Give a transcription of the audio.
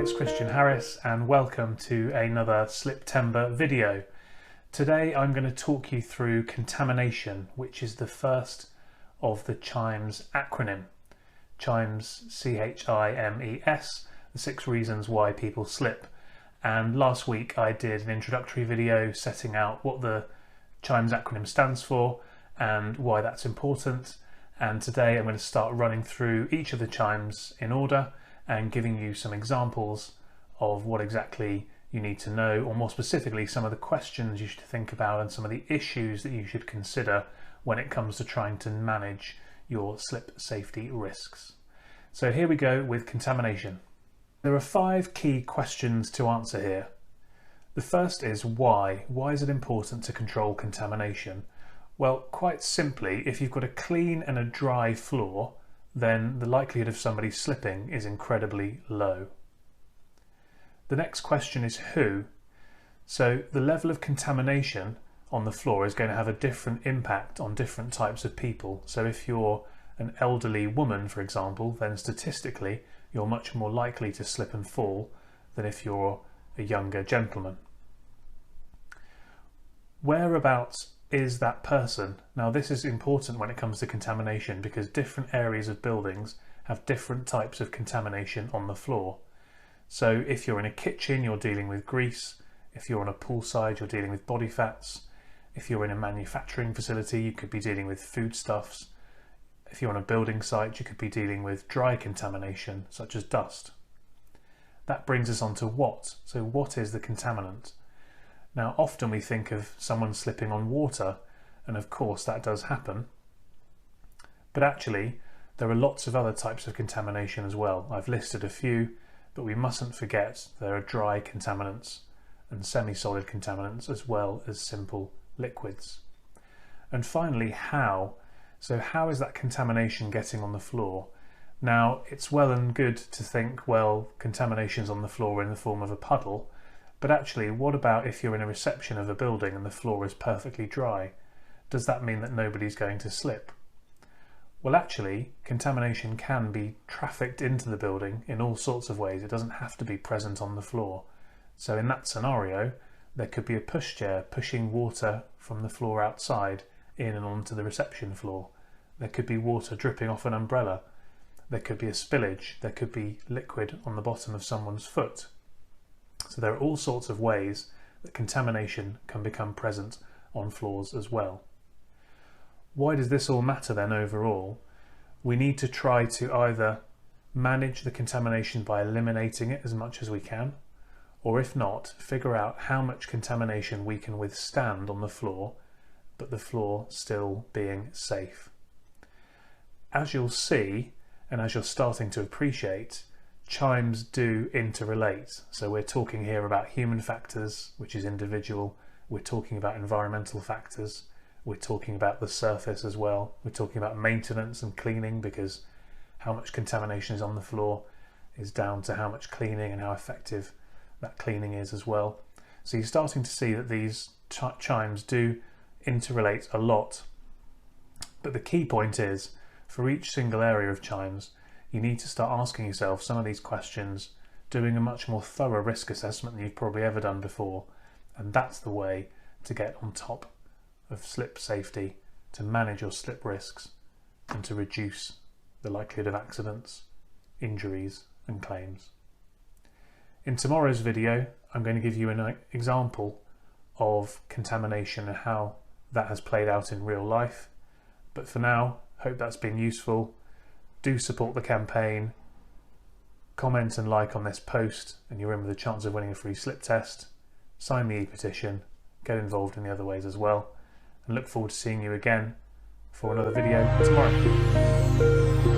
it's 𝐀𝐁𝐎� and welcome to another Sliptember video. Today I'm going to talk you through contamination, which is the first of the CHIMES acronym. CHIMES, C-H-I-M-E-S, the 6 reasons why people slip. And last week I did an introductory video setting out what the CHIMES acronym stands for and why that's important. And today I'm going to start running through each of the CHIMES in order and giving you some examples of what exactly you need to know, or more specifically some of the questions you should think about and some of the issues that you should consider when it comes to trying to manage your slip safety risks. So here we go with contamination. There are 5 key questions to answer here. The first is why. Why is it important to control contamination? Well, quite simply, if you've got a clean and a dry floor, then the likelihood of somebody slipping is incredibly low. The next question is who. So the level of contamination on the floor is going to have a different impact on different types of people. So if you're an elderly woman, for example, then statistically you're much more likely to slip and fall than if you're a younger gentleman. Whereabouts is that person? Now this is important when it comes to contamination because different areas of buildings have different types of contamination on the floor. So if you're in a kitchen, you're dealing with grease. If you're on a poolside, you're dealing with body fats. If you're in a manufacturing facility, you could be dealing with foodstuffs. If you're on a building site, you could be dealing with dry contamination such as dust. That brings us on to what. So what is the contaminant? Now often we think of someone slipping on water, and of course that does happen, but actually there are lots of other types of contamination as well. I've listed a few, but we mustn't forget there are dry contaminants and semi-solid contaminants as well as simple liquids. And finally, how. So how is that contamination getting on the floor? Now it's well and good to think, well, contamination's on the floor in the form of a puddle. But actually, what about if you're in a reception of a building and the floor is perfectly dry? Does that mean that nobody's going to slip? Well, actually, contamination can be trafficked into the building in all sorts of ways. It doesn't have to be present on the floor. So in that scenario, there could be a pushchair pushing water from the floor outside in and onto the reception floor. There could be water dripping off an umbrella. There could be a spillage. There could be liquid on the bottom of someone's foot. So there are all sorts of ways that contamination can become present on floors as well. Why does this all matter then overall? We need to try to either manage the contamination by eliminating it as much as we can, or if not, figure out how much contamination we can withstand on the floor, but the floor still being safe. As you'll see, and as you're starting to appreciate, CHIMES do interrelate. So we're talking here about human factors, which is individual. We're talking about environmental factors. We're talking about the surface as well. We're talking about maintenance and cleaning, because how much contamination is on the floor is down to how much cleaning and how effective that cleaning is as well. So you're starting to see that these CHIMES do interrelate a lot. But the key point is, for each single area of CHIMES, you need to start asking yourself some of these questions, doing a much more thorough risk assessment than you've probably ever done before. And that's the way to get on top of slip safety, to manage your slip risks and to reduce the likelihood of accidents, injuries and claims. In tomorrow's video, I'm going to give you an example of contamination and how that has played out in real life. But for now, hope that's been useful. Do support the campaign, comment and like on this post and you're in with a chance of winning a free slip test. Sign the e-petition, get involved in the other ways as well, and look forward to seeing you again for another video tomorrow.